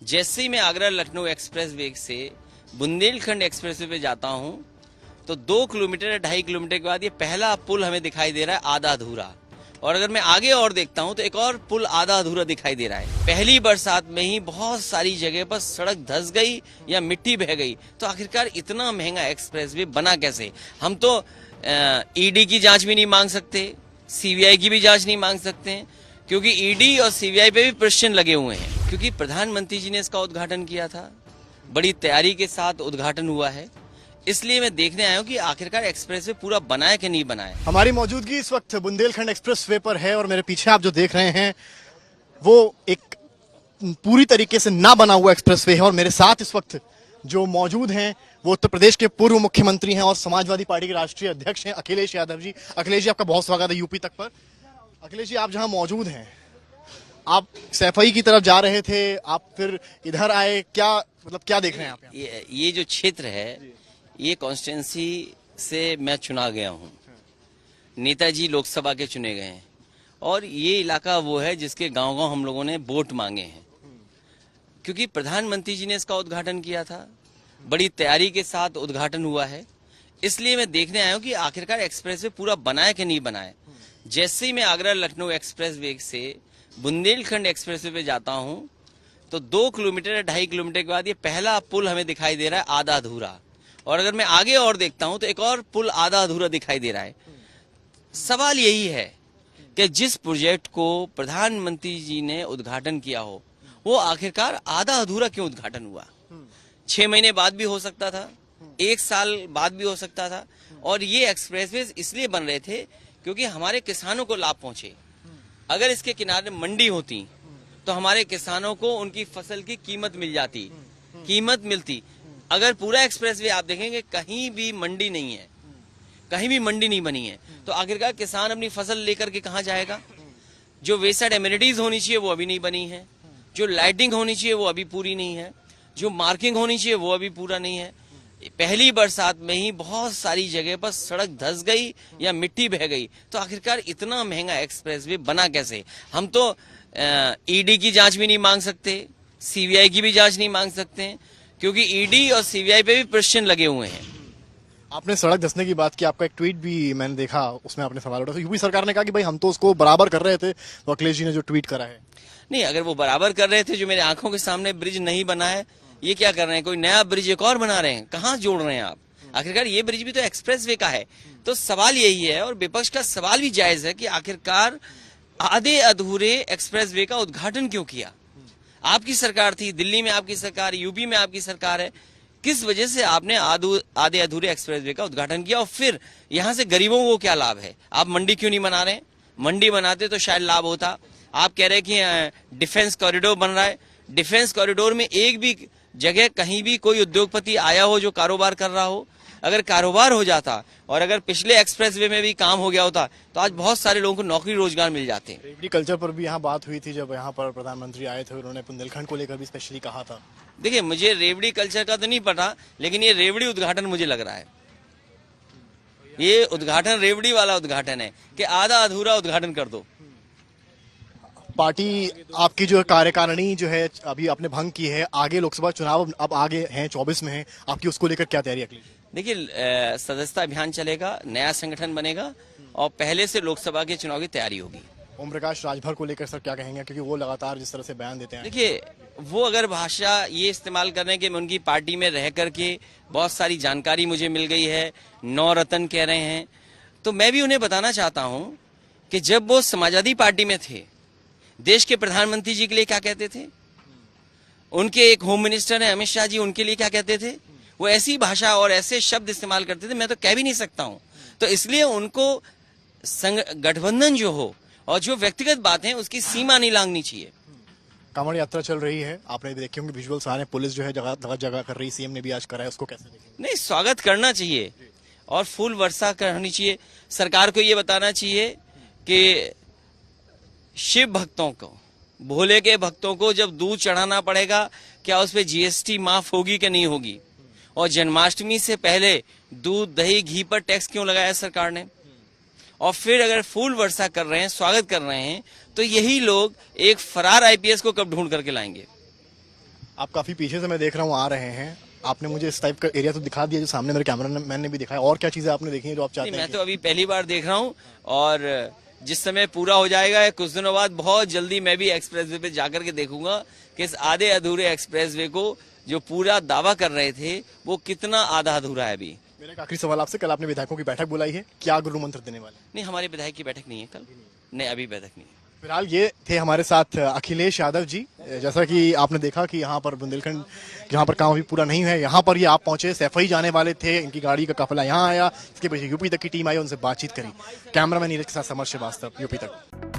जैसे ही मैं Agra Lucknow express way से बुंदेलखंड एक्सप्रेस वे पे जाता हूँ तो 2 किलोमीटर या 2.5 किलोमीटर के बाद ये पहला पुल हमें दिखाई दे रहा है आधा अधूरा। और अगर मैं आगे और देखता हूँ तो एक और पुल आधा अधूरा दिखाई दे रहा है। पहली बरसात में ही बहुत सारी जगह पर सड़क धंस गई या मिट्टी बह गई। तो आखिरकार इतना महंगा एक्सप्रेस वे बना कैसे? हम तो ईडी की जांच भी नहीं मांग सकते, सीबीआई की भी जांच नहीं मांग सकते हैं, क्योंकि ईडी और सीबीआई पे भी प्रश्न लगे हुए हैं। क्योंकि प्रधानमंत्री जी ने इसका उद्घाटन किया था, बड़ी तैयारी के साथ उद्घाटन हुआ है, इसलिए मैं देखने आया हूँ कि आखिरकार एक्सप्रेस वे पूरा बना है कि नहीं बना है। हमारी मौजूदगी इस वक्त बुंदेलखंड एक्सप्रेस वे पर है और मेरे पीछे आप जो देख रहे हैं वो एक पूरी तरीके से ना बना हुआ एक्सप्रेस वे है। और मेरे साथ इस वक्त जो मौजूद हैं वो उत्तर प्रदेश के पूर्व मुख्यमंत्री हैं और समाजवादी पार्टी के राष्ट्रीय अध्यक्ष हैं अखिलेश यादव जी। अखिलेश जी, आपका बहुत स्वागत है यूपी तक पर। अखिलेश जी, आप जहां मौजूद हैं, आप सैफई की तरफ जा रहे थे, आप फिर इधर आए, क्या देख रहे हैं आप यहाँ? ये जो क्षेत्र है, ये कॉन्स्टिट्यूंसी से मैं चुना गया हूँ, नेताजी लोकसभा के चुने गए हैं, और ये इलाका वो है जिसके गांव-गांव हम लोगों ने वोट मांगे हैं। क्योंकि प्रधानमंत्री जी ने इसका उद्घाटन किया था, बड़ी तैयारी के साथ उद्घाटन हुआ है, इसलिए मैं देखने आया हूँ कि आखिरकार एक्सप्रेस वे पूरा बना है कि नहीं बना है। जैसे ही मैं आगरा लखनऊ एक्सप्रेस वे से बुंदेलखंड एक्सप्रेस वे पे जाता हूँ तो 2 किलोमीटर या 2.5 किलोमीटर के बाद ये पहला पुल हमें दिखाई दे रहा है आधा अधूरा। और अगर मैं आगे और देखता हूँ तो एक और पुल आधा अधूरा दिखाई दे रहा है। सवाल यही है कि जिस प्रोजेक्ट को प्रधानमंत्री जी ने उद्घाटन किया हो, वो आखिरकार आधा अधूरा क्यों उद्घाटन हुआ? 6 महीने बाद भी हो सकता था, 1 साल बाद भी हो सकता था। और ये एक्सप्रेसवे इसलिए बन रहे थे क्योंकि हमारे किसानों को लाभ पहुंचे। अगर इसके किनारे मंडी होती तो हमारे किसानों को उनकी फसल की कीमत मिल जाती, कीमत मिलती। अगर पूरा एक्सप्रेसवे आप देखेंगे, कहीं भी मंडी नहीं है, कहीं भी मंडी नहीं बनी है, तो आखिरकार किसान अपनी फसल लेकर के कहाँ जाएगा? जो वेसाइड एमिनिटीज होनी चाहिए वो अभी नहीं बनी है, जो लाइटिंग होनी चाहिए वो अभी पूरी नहीं है, जो मार्किंग होनी चाहिए वो अभी पूरा नहीं है। पहली बरसात में ही बहुत सारी जगह पर सड़क धंस गई या मिट्टी बह गई। तो आखिरकार इतना महंगा एक्सप्रेसवे बना कैसे? हम तो ईडी की जांच भी नहीं मांग सकते, सीबीआई की भी जांच नहीं मांग सकते हैं, क्योंकि ईडी और सीबीआई पे भी प्रश्न लगे हुए हैं। आपने सड़क धंसने की बात की, आपका एक ट्वीट भी मैंने देखा, उसमें आपने सवाल उठाया। यूपी सरकार ने कहा कि भाई हम तो उसको बराबर कर रहे थे, तो अखिलेश जी ने जो ट्वीट करा है। नहीं, अगर वो बराबर कर रहे थे, जो मेरे आंखों के सामने ब्रिज नहीं बना है, ये क्या कर रहे हैं? कोई नया ब्रिज एक और बना रहे हैं? कहाँ जोड़ रहे हैं आप? आखिरकार ये ब्रिज भी तो एक्सप्रेस वे का है। तो सवाल यही है, और विपक्ष का सवाल भी जायज है, कि आखिरकार आधे अधूरे एक्सप्रेस वे का उद्घाटन क्यों किया? आपकी सरकार थी, दिल्ली में आपकी सरकार, यूपी में आपकी सरकार है, किस वजह से आपने आधे अधूरे एक्सप्रेस वे का उद्घाटन किया? और फिर यहाँ से गरीबों को क्या लाभ है? आप मंडी क्यों नहीं बना रहे? मंडी बनाते तो शायद लाभ होता। आप कह रहे हैं कि डिफेंस कॉरिडोर बन रहा है, डिफेंस कॉरिडोर में एक भी जगह कहीं भी कोई उद्योगपति आया हो जो कारोबार कर रहा हो? अगर कारोबार हो जाता और अगर पिछले एक्सप्रेसवे में भी काम हो गया होता तो आज बहुत सारे लोगों को नौकरी रोजगार मिल जाते। रेवड़ी कल्चर पर भी यहाँ बात हुई थी, जब यहाँ पर प्रधानमंत्री आए थे, उन्होंने बुंदेलखंड को लेकर भी स्पेशली कहा था। देखिए, मुझे रेवड़ी कल्चर का तो नहीं पता, लेकिन ये रेवड़ी उद्घाटन मुझे लग रहा है। ये उद्घाटन रेवड़ी वाला उद्घाटन है कि आधा अधूरा उद्घाटन कर दो। पार्टी आपकी जो कार्यकारिणी जो है अभी आपने भंग की है, आगे लोकसभा चुनाव अब आगे हैं, 24 में है, आपकी उसको लेकर क्या तैयारी है? देखिए, सदस्यता अभियान चलेगा, नया संगठन बनेगा और पहले से लोकसभा के चुनाव की तैयारी होगी। ओम प्रकाश राजभर को लेकर सर क्या कहेंगे, क्योंकि वो लगातार जिस तरह से बयान देते हैं? देखिए, वो अगर भाषा ये इस्तेमाल कर रहे हैं कि मैं उनकी पार्टी में रह करके बहुत सारी जानकारी मुझे मिल गई है, 9 रत्न कह रहे हैं, तो मैं भी उन्हें बताना चाहता हूँ कि जब वो समाजवादी पार्टी में थे, देश के प्रधानमंत्री जी के लिए क्या कहते थे? उनके एक होम मिनिस्टर है अमित शाह जी, उनके लिए क्या कहते थे? वो ऐसी भाषा और ऐसे शब्द इस्तेमाल करते थे, मैं तो कह भी नहीं सकता हूं। तो इसलिए उनको गठबंधन जो हो और जो व्यक्तिगत बातें, उसकी सीमा नहीं लांघनी चाहिए। कांवड़ यात्रा चल रही है, आपने भी देखे होंगे विजुअल्स आ रहे हैं, पुलिस जो है जगह जगह कर रही, सीएम ने भी आज करा है, उसको कैसे देखेंगे? नहीं, स्वागत करना चाहिए और फूल वर्षा करनी चाहिए। सरकार को ये बताना चाहिए कि शिव भक्तों को, भोले के भक्तों को जब दूध चढ़ाना पड़ेगा, क्या उस पर जीएसटी माफ होगी कि नहीं होगी? और जन्माष्टमी से पहले दूध, दही, घी पर टैक्स क्यों लगाया सरकार ने? और फिर अगर फूल वर्षा कर रहे हैं, स्वागत कर रहे हैं, तो यही लोग एक फरार आईपीएस को कब ढूंढ करके लाएंगे? आप काफी पीछे से मैं देख रहा हूँ आ रहे हैं। आपने मुझे इस टाइप का एरिया तो दिखा दिया जो सामने मेरे कैमरामैन ने भी दिखाया। और क्या चीजें आपने देखी हैं जो आप चाहते नहीं, हैं मैं तो अभी पहली बार देख रहा हूँ और जिस समय पूरा हो जाएगा कुछ दिनों बाद बहुत जल्दी मैं भी एक्सप्रेसवे पे जाकर के देखूंगा कि इस आधे अधूरे एक्सप्रेसवे को जो पूरा दावा कर रहे थे वो कितना आधा अधूरा है अभी। मेरा एक आखिरी सवाल आपसे, कल आपने विधायकों की बैठक बुलाई है, क्या गुरु मंत्र देने वाले? नहीं, हमारे विधायक की बैठक नहीं है कल। नहीं, अभी बैठक नहीं है। फिलहाल ये थे हमारे साथ अखिलेश यादव जी। जैसा कि आपने देखा कि यहाँ पर बुंदेलखंड जहाँ पर काम अभी पूरा नहीं है, यहाँ पर ये आप पहुंचे, सैफई जाने वाले थे, इनकी गाड़ी का काफिला यहाँ आया, इसके पीछे यूपी तक की टीम आई, उनसे बातचीत करी। कैमरामैन नीरज के साथ समर श्रीवास्तव, यूपी तक।